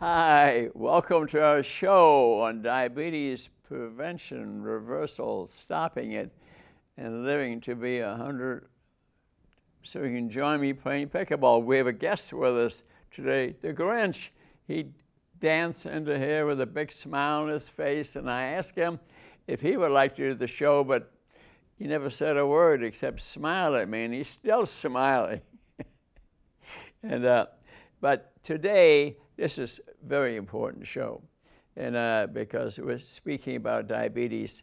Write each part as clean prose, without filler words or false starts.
Hi, welcome to our show on diabetes prevention, reversal, stopping it, and living to be 100. So you can join me playing pickleball. We have a guest with us today, the Grinch. He danced into here with a big smile on his face, and I asked him if he would like to do the show, but he never said a word except smile at me, and he's still smiling. But today, this is a very important show, and because we're speaking about diabetes.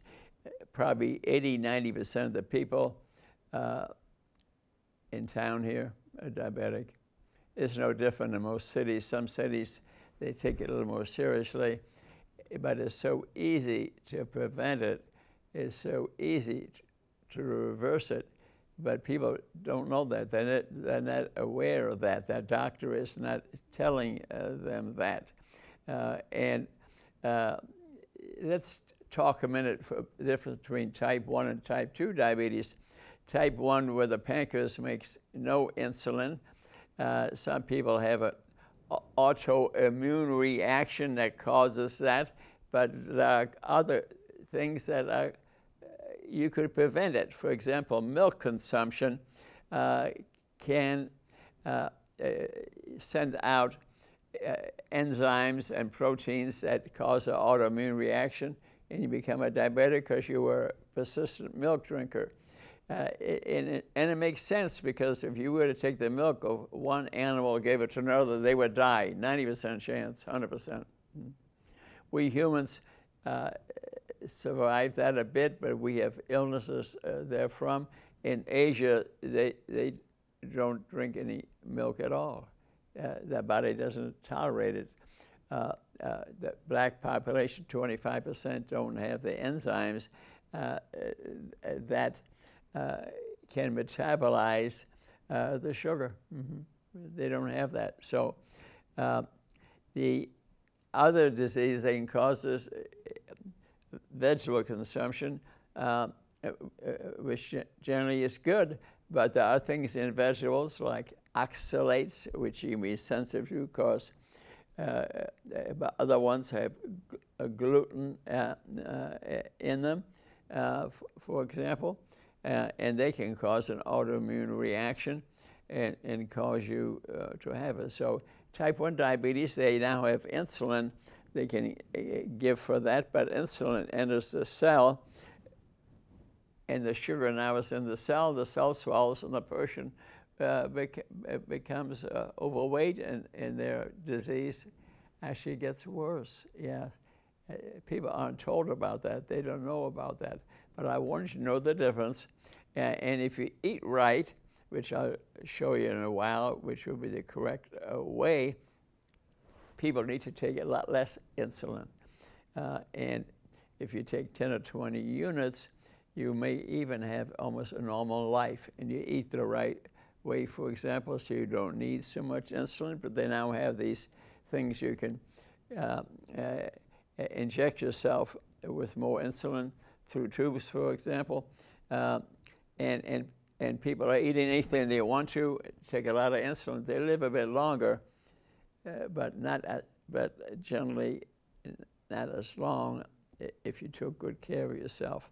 Probably 80–90% of the people in town here are diabetic. It's no different in most cities. Some cities, they take it a little more seriously, but it's so easy to prevent it. It's so easy to reverse it, but people don't know that. They're not aware of that. That doctor is not telling them that. Let's talk a minute for the difference between type 1 and type 2 diabetes. Type 1, where the pancreas makes no insulin. Some people have an autoimmune reaction that causes that, but there are other things that are you could prevent it. For example, milk consumption can send out enzymes and proteins that cause an autoimmune reaction, and you become a diabetic because you were a persistent milk drinker. And it makes sense, because if you were to take the milk of one animal and gave it to another, they would die. 90% chance, 100%. We humans survive that a bit, but we have illnesses therefrom. In Asia, they don't drink any milk at all. Their body doesn't tolerate it. The black population, 25%, don't have the enzymes that can metabolize the sugar. They don't have that. So the other disease they can cause is vegetable consumption, which generally is good, but there are things in vegetables like oxalates, which you can be sensitive to, because other ones have gluten in them, for example, and they can cause an autoimmune reaction and cause you to have it. So type 1 diabetes, they now have insulin they can give for that, but insulin enters the cell, and the sugar now is in the cell swells, and the person becomes overweight, and their disease actually gets worse. Yeah, people aren't told about that. They don't know about that. But I want you to know the difference. And if you eat right, which I'll show you in a while, which will be the correct way, people need to take a lot less insulin. And if you take 10 or 20 units, you may even have almost a normal life, and you eat the right way, for example, so you don't need so much insulin. But they now have these things you can inject yourself with more insulin through tubes, for example, and people are eating anything they want to, take a lot of insulin. They live a bit longer, but generally not as long if you took good care of yourself.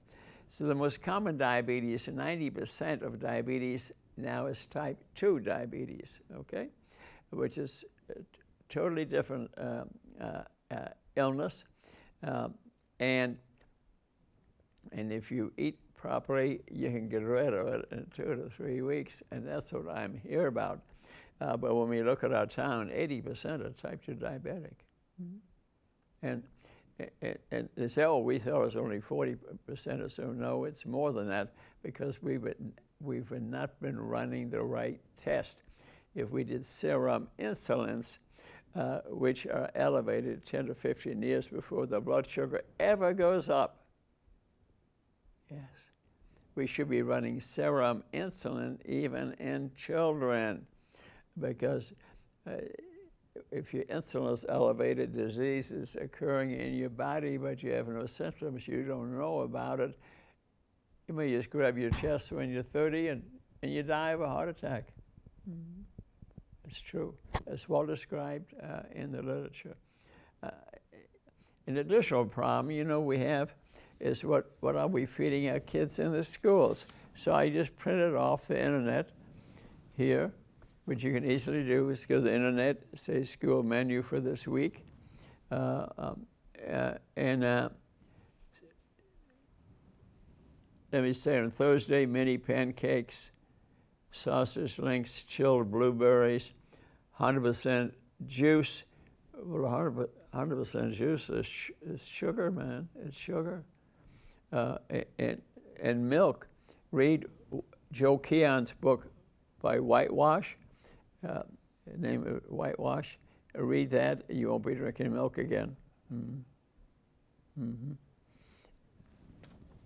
So the most common diabetes, 90% of diabetes now, is type 2 diabetes, okay, which is a totally different illness. And if you eat properly, you can get rid of it in 2 to 3 weeks, and that's what I'm here about. But when we look at our town, 80% are type 2 diabetic. And they say, oh, we thought it was only 40% or so. No, it's more than that, because we've not been running the right test. If we did serum insulins, which are elevated 10 to 15 years before the blood sugar ever goes up, yes, we should be running serum insulin even in children, because if your insulin is elevated, disease is occurring in your body, but you have no symptoms, you don't know about it. You may just grab your chest when you're 30 and you die of a heart attack. It's true. It's well described in the literature. an additional problem, you know, we have is what are we feeding our kids in the schools? So I just printed off the internet here, which you can easily do is go to the internet, say school menu for this week, let me say on Thursday, mini pancakes, sausage links, chilled blueberries, 100% juice. Well, 100% juice is sugar, man. It's sugar. And milk. Read Joe Keon's book by Whitewash. Name of Whitewash. Read that, and you won't be drinking milk again. Mm-hmm. Mm-hmm.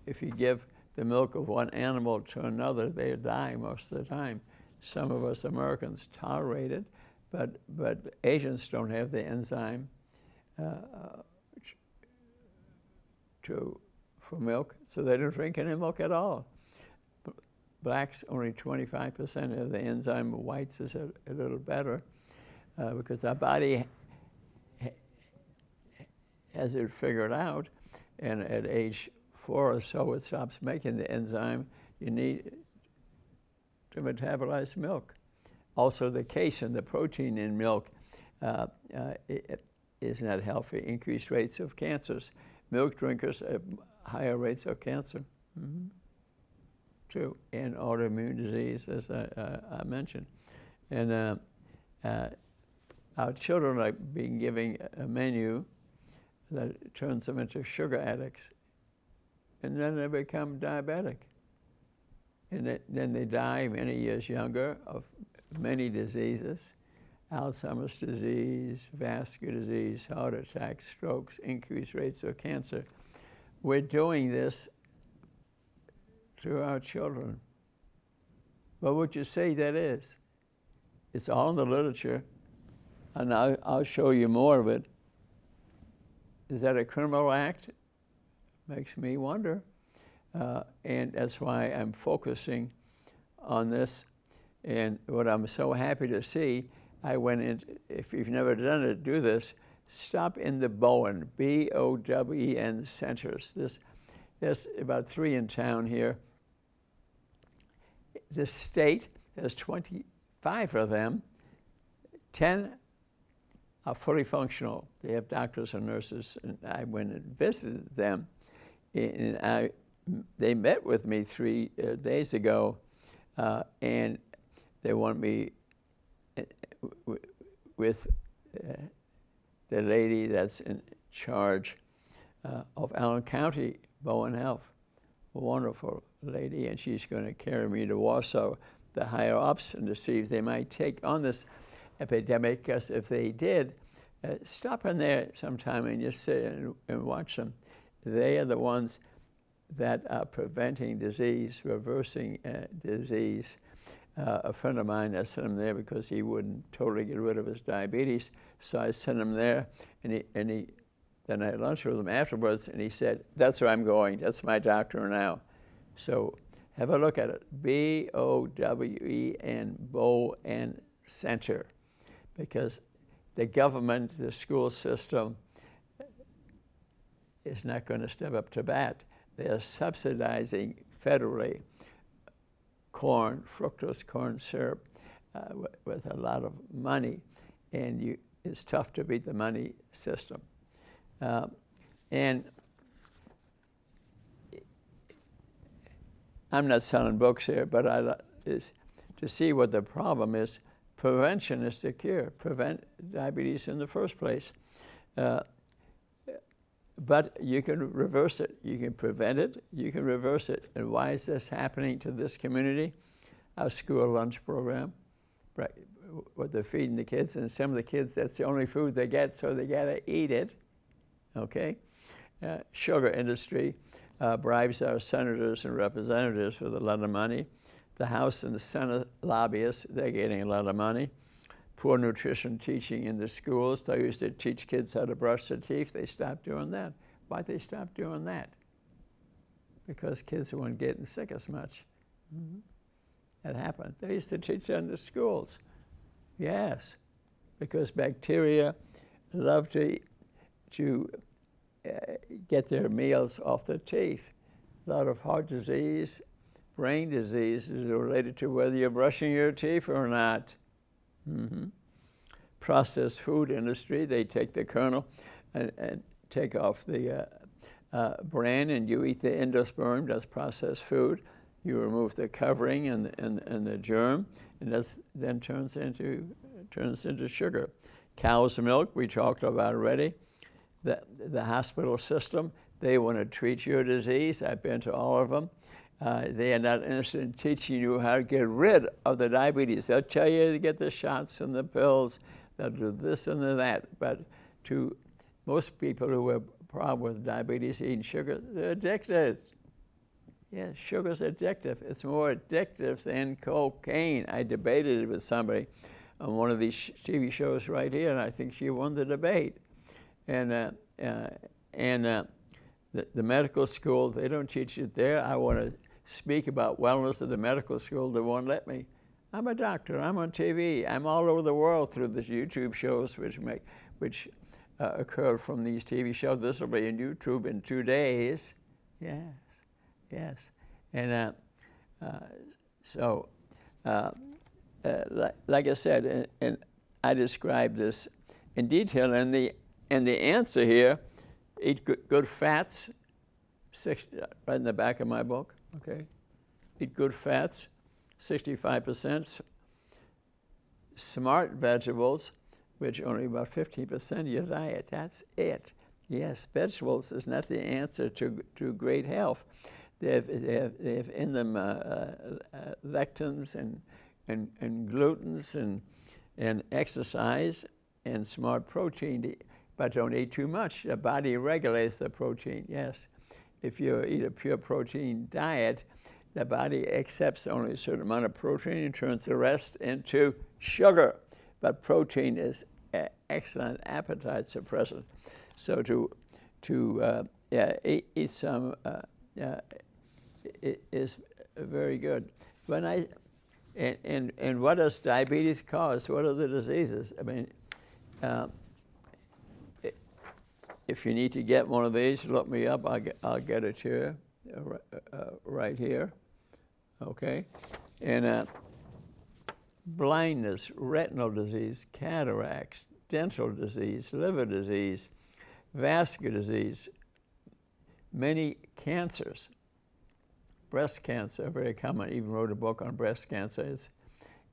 If you give the milk of one animal to another, they die most of the time. Some of us Americans tolerate it, but Asians don't have the enzyme for milk, so they don't drink any milk at all. Blacks, only 25% of the enzyme. Whites is a little better because our body has it figured out, and at age 4 or so it stops making the enzyme you need to metabolize milk. Also the casein, the protein in milk, is not healthy. Increased rates of cancers. Milk drinkers have higher rates of cancer. Mm-hmm. True, and autoimmune disease, as I mentioned. And our children are being given a menu that turns them into sugar addicts. And then they become diabetic. And then they die many years younger of many diseases: Alzheimer's disease, vascular disease, heart attacks, strokes, increased rates of cancer. We're doing this to our children. What would you say that is? It's all in the literature, and I'll show you more of it. Is that a criminal act? Makes me wonder. And that's why I'm focusing on this. And what I'm so happy to see, I went in, if you've never done it, do this. Stop in the Bowen, B-O-W-E-N centers. There's about 3 in town here. The state has 25 of them. 10 are fully functional. They have doctors and nurses, and I went and visited them. And they met with me 3 days ago, and they want me with the lady that's in charge of Allen County, Bowen Health. A wonderful lady, and she's going to carry me to Warsaw, the higher ups, and to see if they might take on this epidemic, because if they did, stop in there sometime and just sit and watch them. They are the ones that are preventing disease, reversing disease. A friend of mine, I sent him there because he wouldn't totally get rid of his diabetes, so I sent him there, and then I had lunch with him afterwards, and he said, "That's where I'm going. That's my doctor now." So have a look at it. B-O-W-E-N, Bowen Center, because the government, the school system, is not going to step up to bat. They are subsidizing federally corn, fructose corn syrup, with a lot of money, and it's tough to beat the money system. And I'm not selling books here, but to see what the problem is. Prevention is the cure. Prevent diabetes in the first place. But you can reverse it. You can prevent it. You can reverse it. And why is this happening to this community? Our school lunch program, right, what they're feeding the kids, and some of the kids, that's the only food they get, so they got to eat it. Okay? Sugar industry bribes our senators and representatives with a lot of money. The House and the Senate lobbyists, they're getting a lot of money. Poor nutrition teaching in the schools. They used to teach kids how to brush their teeth. They stopped doing that. Why'd they stop doing that? Because kids weren't getting sick as much. Mm-hmm. That happened. They used to teach that in the schools. Yes, because bacteria love to to get their meals off their teeth. A lot of heart disease, brain disease is related to whether you're brushing your teeth or not. Mm-hmm. Processed food industry, they take the kernel and take off the bran, and you eat the endosperm. That's processed food. You remove the covering and the germ, and that then turns into sugar. Cow's milk, we talked about already. The hospital system, they want to treat your disease. I've been to all of them. They are not interested in teaching you how to get rid of the diabetes. They'll tell you to get the shots and the pills. They'll do this and that. But to most people who have a problem with diabetes eating sugar, they're addicted. Yeah, sugar's addictive. It's more addictive than cocaine. I debated it with somebody on one of these TV shows right here, and I think she won the debate. And the medical school, they don't teach it there. I want to speak about wellness at the medical school. They won't let me. I'm a doctor. I'm on TV. I'm all over the world through these YouTube shows, which occur from these TV shows. This will be on YouTube in 2 days. Yes. And like I said, and I described this in detail, and the answer here: eat good fats. Right in the back of my book. Okay, eat good fats, 65%. Smart vegetables, which only about 15% of your diet. That's it. Yes, vegetables is not the answer to great health. They have in them lectins and glutens and exercise and smart protein, but don't eat too much. The body regulates the protein, yes. If you eat a pure protein diet, the body accepts only a certain amount of protein and turns the rest into sugar. But protein is an excellent appetite suppressant. So to eat some is very good. And what does diabetes cause? What are the diseases? I mean, if you need to get one of these, look me up. I'll get it to you right here. Okay, and blindness, retinal disease, cataracts, dental disease, liver disease, vascular disease, many cancers. Breast cancer, very common. Even wrote a book on breast cancer.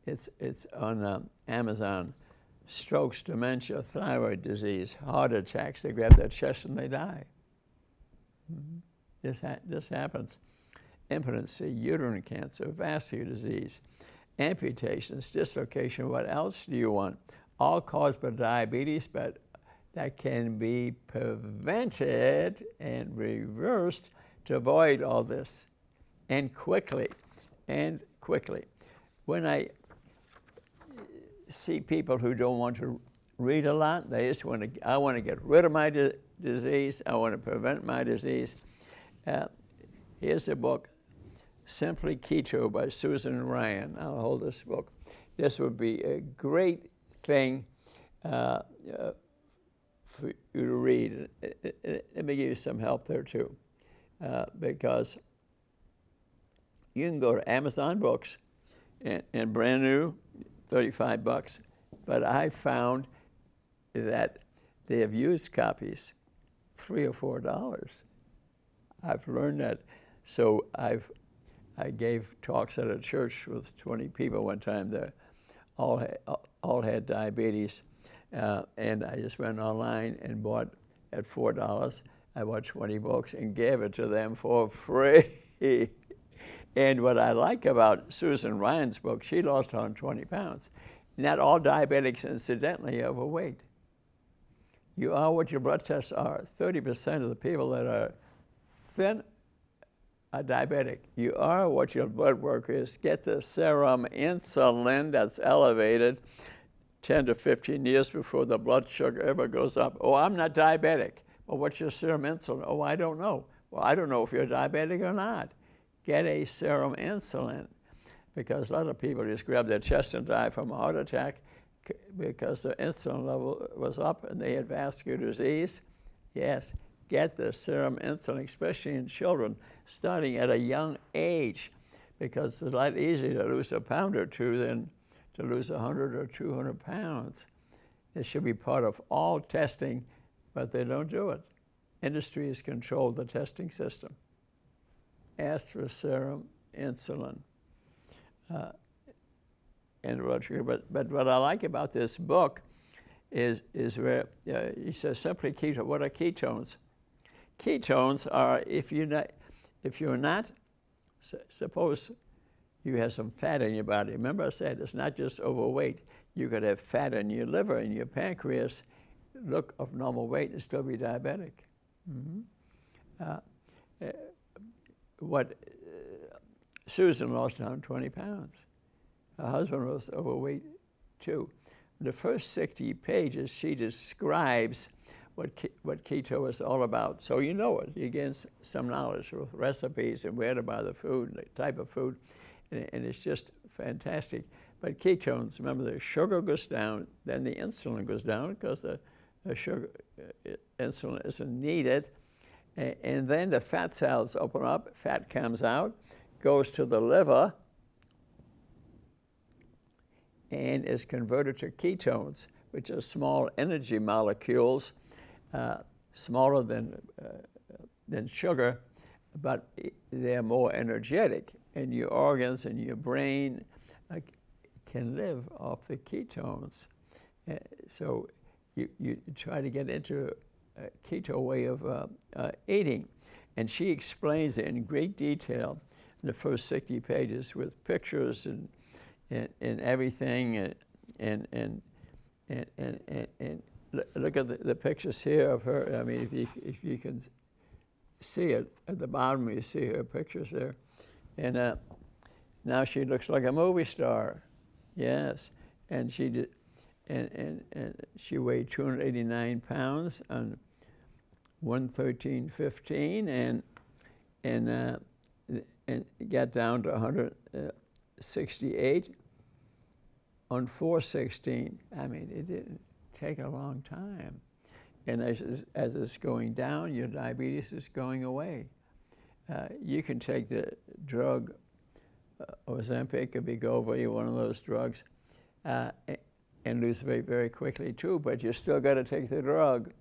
It's on Amazon. Strokes, dementia, thyroid disease, heart attacks. They grab their chest and they die. Mm-hmm. This happens. Impotency, uterine cancer, vascular disease, amputations, dislocation. What else do you want? All caused by diabetes, but that can be prevented and reversed to avoid all this, and quickly. When I see people who don't want to read a lot, they just I want to get rid of my disease, I want to prevent my disease. Here's a book, Simply Keto by Susan Ryan. I'll hold this book. This would be a great thing for you to read. Let me give you some help there too, because you can go to Amazon Books and brand new, $35, but I found that they have used copies, $3 or $4. I've learned that. So I gave talks at a church with 20 people one time that all had diabetes, and I just went online and bought at $4. I bought 20 books and gave it to them for free. And what I like about Susan Ryan's book, she lost 120 pounds. Not all diabetics, incidentally, are overweight. You are what your blood tests are. 30% of the people that are thin are diabetic. You are what your blood work is. Get the serum insulin that's elevated 10 to 15 years before the blood sugar ever goes up. Oh, I'm not diabetic. Well, what's your serum insulin? Oh, I don't know. Well, I don't know if you're diabetic or not. Get a serum insulin, because a lot of people just grab their chest and die from a heart attack because their insulin level was up and they had vascular disease. Yes, get the serum insulin, especially in children, starting at a young age, because it's a lot easier to lose a pound or two than to lose 100 or 200 pounds. It should be part of all testing, but they don't do it. Industry has controlled the testing system. Ask for serum insulin and blood sugar. But what I like about this book is where he says simply keto. What are ketones? Ketones are if you're not, suppose you have some fat in your body. Remember I said it's not just overweight. You could have fat in your liver and your pancreas, look of normal weight and still be diabetic. Susan lost 120 pounds. Her husband was overweight too. In the first 60 pages, she describes what keto is all about. So you know it. You gain some knowledge with recipes and where to buy the food, the type of food, and it's just fantastic. But ketones, remember, the sugar goes down, then the insulin goes down because the sugar insulin isn't needed, and then the fat cells open up, fat comes out, goes to the liver, and is converted to ketones, which are small energy molecules, smaller than sugar, but they're more energetic, and your organs and your brain can live off the ketones. So you try to get into a keto way of eating. And she explains it in great detail in the first 60 pages with pictures and everything. And look at the pictures here of her. I mean, if you can see it at the bottom, you see her pictures there. And now she looks like a movie star. Yes, and she did, and she weighed 289 pounds on 113.15, and got down to 168 on 416. I mean, it didn't take a long time. And as it's going down, your diabetes is going away. You can take the drug Ozempic or Wegovy, one of those drugs, and lose weight very quickly too, but you still got to take the drug,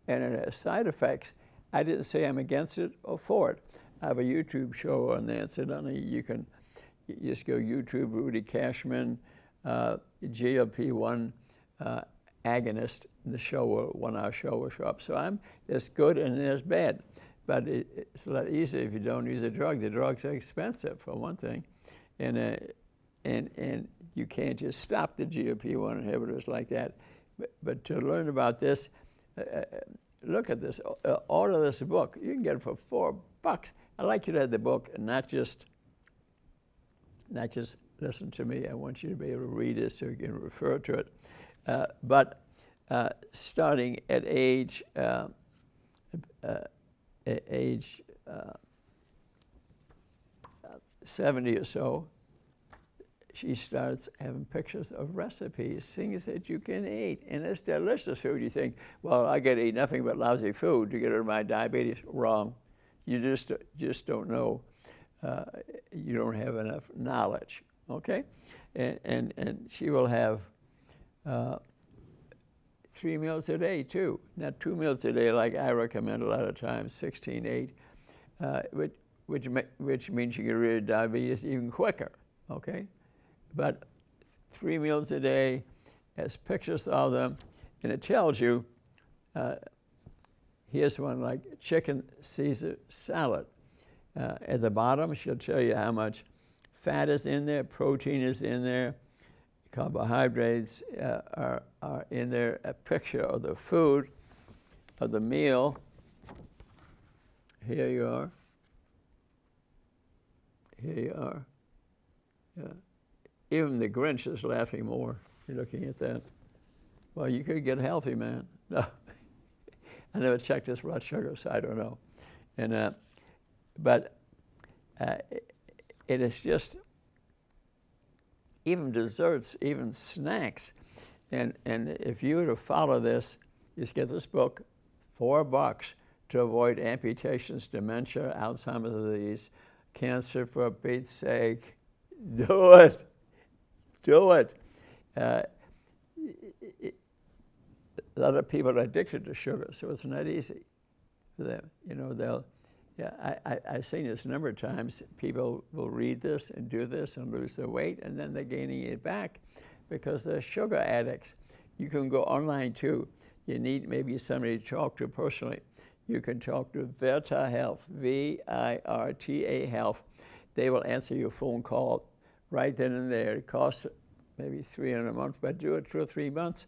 and it has side effects. I didn't say I'm against it or for it. I have a YouTube show on that, incidentally. You just go YouTube, Rudy Kachmann, GLP-1 agonist, the show, 1 hour show will show up. So there's good and there's bad. But it's a lot easier if you don't use a drug. The drugs are expensive, for one thing. And you can't just stop the GLP-1 inhibitors like that. But to learn about this, look at this. Order this book. You can get it for $4. I'd like you to have the book and not just listen to me. I want you to be able to read it so you can refer to it. But starting at age 70 or so, she starts having pictures of recipes, things that you can eat, and it's delicious food. You think, well, I get to eat nothing but lousy food to get rid of my diabetes. Wrong. You just don't know. You don't have enough knowledge. Okay, and she will have 3 meals a day too, not 2 meals a day like I recommend a lot of times, 16-8, which means you get rid of diabetes even quicker. Okay. But 3 meals a day, has pictures of them, and it tells you, here's one like chicken Caesar salad. At the bottom, she'll tell you how much fat is in there, protein is in there, carbohydrates are in there, a picture of the food, of the meal. Here you are. Here you are. Yeah. Even the Grinch is laughing more. You're looking at that. Well, you could get healthy, man. No, I never checked his blood sugar, so I don't know. And but it is just even desserts, even snacks. And if you were to follow this, just get this book, $4 to avoid amputations, dementia, Alzheimer's disease, cancer, for Pete's sake. Do it. Do it. A lot of people are addicted to sugar, so it's not easy for them. You know, I've seen this a number of times. People will read this and do this and lose their weight, and then they're gaining it back because they're sugar addicts. You can go online too. You need maybe somebody to talk to personally. You can talk to Virta Health, V-I-R-T-A Health. They will answer your phone call right then and there. It costs maybe $300 a month, but do it 2 or 3 months.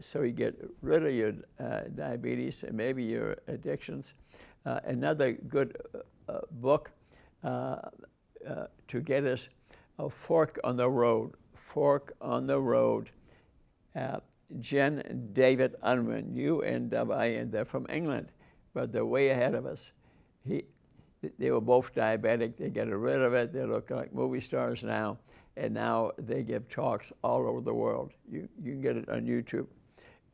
So you get rid of your diabetes and maybe your addictions. Another good book to get us, A Fork on the Road. Fork on the Road. Jen and David Unwin, U-N-W-I-N, they're from England, but they're way ahead of us. They were both diabetic. They get rid of it. They look like movie stars now, and now they give talks all over the world. You can get it on YouTube.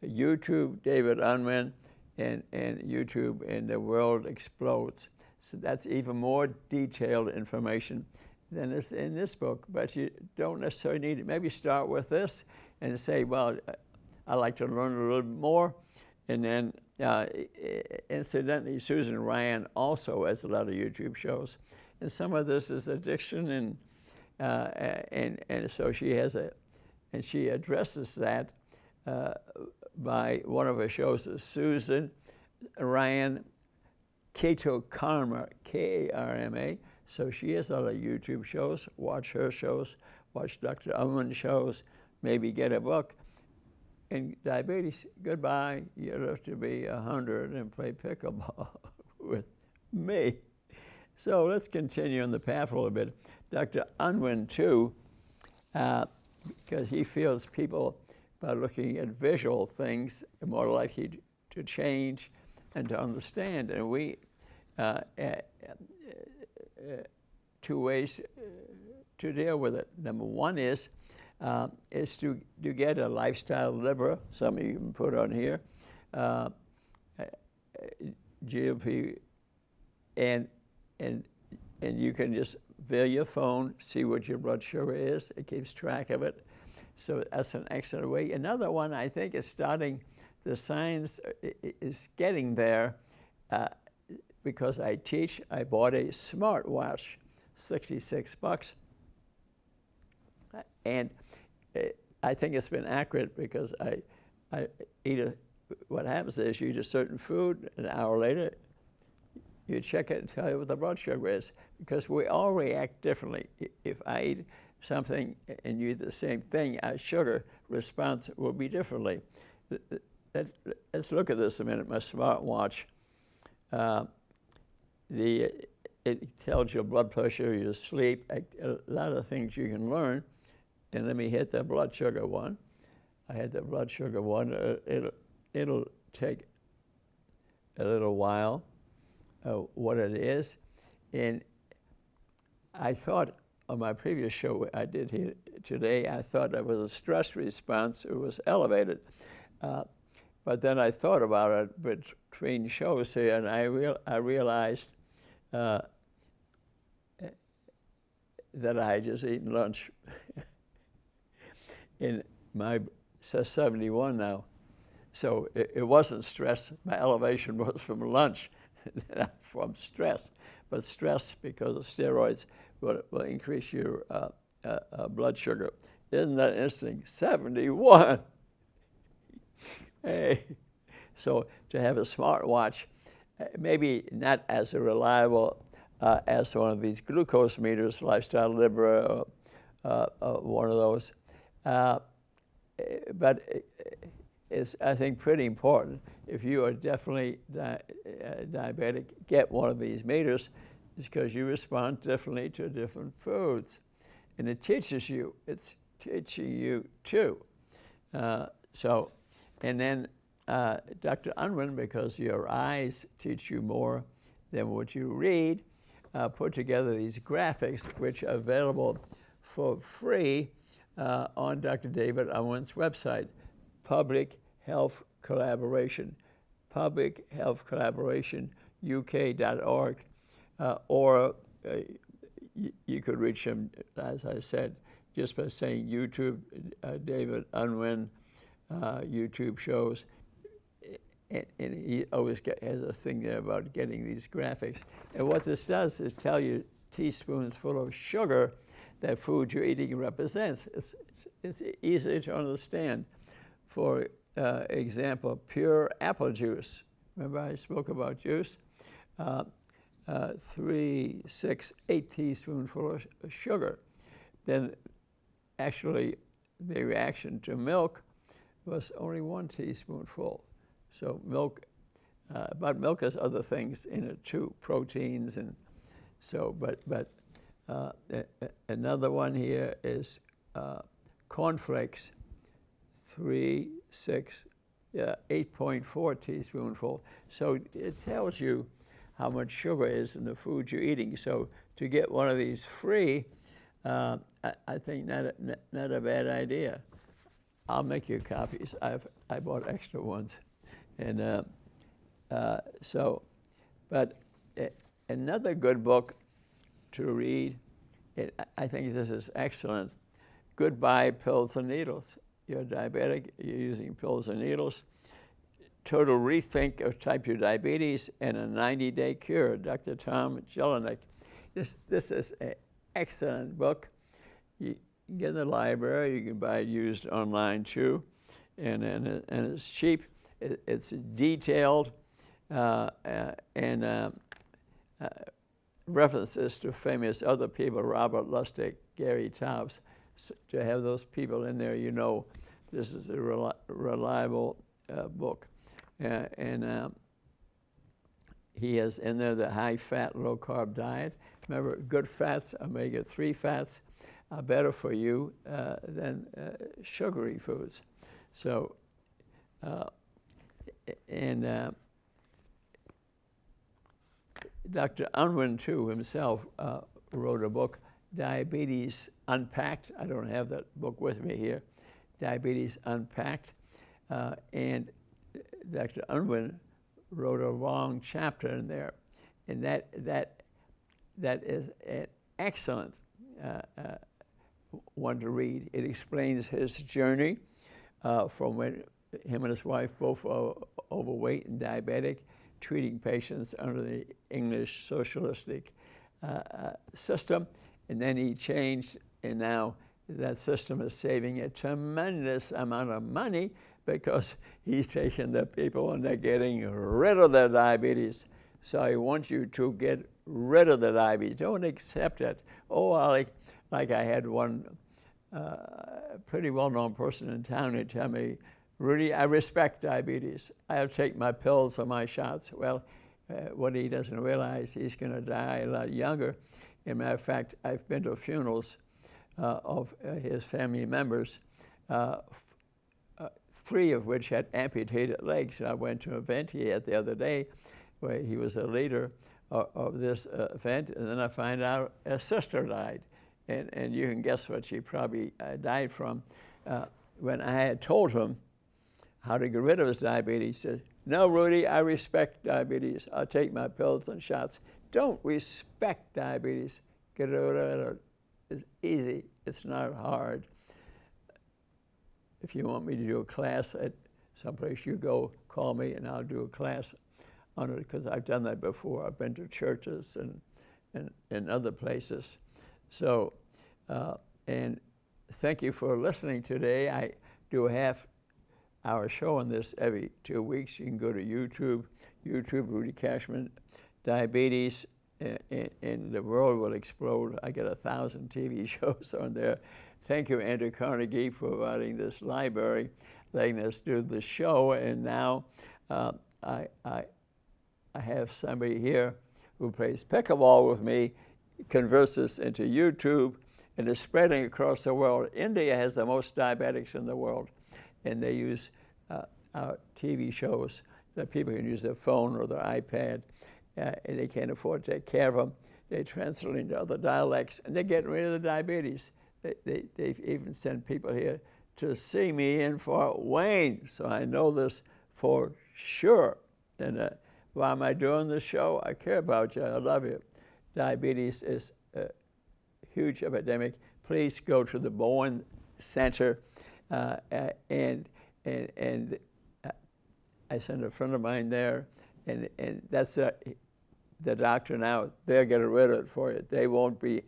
YouTube, David Unwin, and YouTube, and the world explodes. So that's even more detailed information than is in this book, but you don't necessarily need it. Maybe start with this and say, well, I'd like to learn a little bit more. And then, incidentally, Susan Ryan also has a lot of YouTube shows. And some of this is addiction, and so she has and she addresses that by one of her shows is Susan Ryan Keto Karma, K-A-R-M-A. So she has a lot of YouTube shows. Watch her shows, watch Dr. Unwin's shows, maybe get a book. And diabetes, goodbye. You have to be 100 and play pickleball with me. So let's continue on the path a little bit. Dr. Unwin, too, because he feels people, by looking at visual things, are more likely to change and to understand. And we, 2 ways to deal with it. Number one is to get a lifestyle liver. Some of you can put on here, GLP, and you can just via your phone see what your blood sugar is. It keeps track of it, so that's an excellent way. Another one I think is starting. The science is getting there because I teach. I bought a smartwatch, $66. And I think it's been accurate because I eat what happens is you eat a certain food, an hour later, you check it and tell you what the blood sugar is, because we all react differently. If I eat something and you eat the same thing, our sugar response will be differently. Let's look at this a minute, my smartwatch. It tells your blood pressure, your sleep, a lot of things you can learn. And let me hit the blood sugar one. I had the blood sugar one. It'll take a little while, what it is. And I thought on my previous show I did here today, I thought it was a stress response. It was elevated. But then I thought about it between shows here, and I realized that I had just eaten lunch. And my says 71 now. So it wasn't stress. My elevation was from lunch, not from stress. But stress, because of steroids, will increase your blood sugar. Isn't that interesting? 71. Hey. So to have a smartwatch, maybe not as reliable as one of these glucose meters, Lifestyle Libre, one of those. But it's, I think, pretty important. If you are definitely diabetic, get one of these meters, because you respond differently to different foods. And it teaches you. It's teaching you, too. And then Dr. Unwin, because your eyes teach you more than what you read, put together these graphics, which are available for free on Dr. David Unwin's website, Public Health Collaboration, Public Health Collaboration, UK.org, or you could reach him, as I said, just by saying YouTube, David Unwin, YouTube shows. And he always has a thing there about getting these graphics. And what this does is tell you teaspoons full of sugar that food you're eating represents. It's easy to understand. For example, pure apple juice. Remember I spoke about juice? 3, 6, 8 teaspoonfuls of sugar. Then actually the reaction to milk was only 1 teaspoonful. So milk, but milk has other things in it too, proteins and so, but another one here is cornflakes, 3, 6, 8.4 teaspoonful. So it tells you how much sugar is in the food you're eating. So to get one of these free, I think not a bad idea. I'll make you copies. I bought extra ones. And but another good book to read, I think this is excellent, Goodbye Pills and Needles. You're diabetic, you're using pills and needles. Total Rethink of Type 2 Diabetes and a 90-Day Cure, Dr. Tom Jelinek. This is an excellent book. You can get in the library, you can buy it used online too, and it's cheap. It's detailed and references to famous other people, Robert Lustig, Gary Taubes. So to have those people in there, you know this is a reliable book. He has in there the high-fat, low-carb diet. Remember, good fats, omega-3 fats, are better for you than sugary foods. So, Dr. Unwin, too, himself wrote a book, Diabetes Unpacked. I don't have that book with me here. Diabetes Unpacked. And Dr. Unwin wrote a long chapter in there. And that is an excellent one to read. It explains his journey from when him and his wife both are overweight and diabetic, treating patients under the English socialistic system. And then he changed, and now that system is saving a tremendous amount of money because he's taking the people and they're getting rid of their diabetes. So I want you to get rid of the diabetes. Don't accept it. Oh, like I had one pretty well-known person in town who tell me, Rudy, I respect diabetes. I'll take my pills or my shots. Well, what he doesn't realize, he's going to die a lot younger. As a matter of fact, I've been to funerals of his family members, 3 of which had amputated legs. I went to an event he had the other day where he was a leader of this event, and then I find out a sister died. And you can guess what she probably died from. When I had told him how to get rid of his diabetes, he says, no, Rudy, I respect diabetes. I'll take my pills and shots. Don't respect diabetes. Get rid of it. It's easy. It's not hard. If you want me to do a class at someplace you go, call me and I'll do a class on it because I've done that before. I've been to churches and other places. So, and thank you for listening today. I do a half-hour show on this every 2 weeks. You can go to YouTube, Rudy Kachmann, diabetes, and the world will explode. I get 1,000 TV shows on there. Thank you, Andrew Carnegie, for providing this library, letting us do the show. And now I have somebody here who plays pickleball with me, converts this into YouTube, and is spreading across the world. India has the most diabetics in the world, and they use our TV shows that people can use their phone or their iPad, and they can't afford to take care of them. They translate into other dialects, and they're getting rid of the diabetes. They've even sent people here to see me in Fort Wayne, so I know this for sure. And why am I doing this show? I care about you. I love you. Diabetes is a huge epidemic. Please go to the Bowen Center. And I sent a friend of mine there, and that's the doctor now. They'll get rid of it for you. They won't be,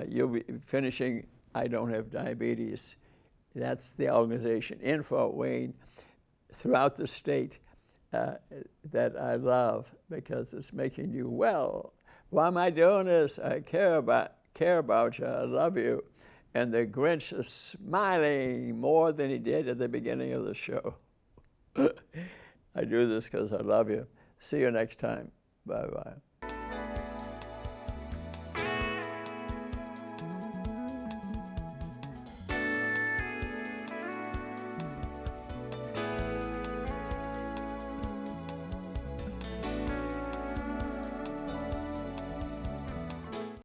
you'll be finishing, I don't have diabetes. That's the organization in Fort Wayne, throughout the state, that I love because it's making you well. Why am I doing this? I care about you. I love you. And the Grinch is smiling more than he did at the beginning of the show. I do this because I love you. See you next time. Bye-bye.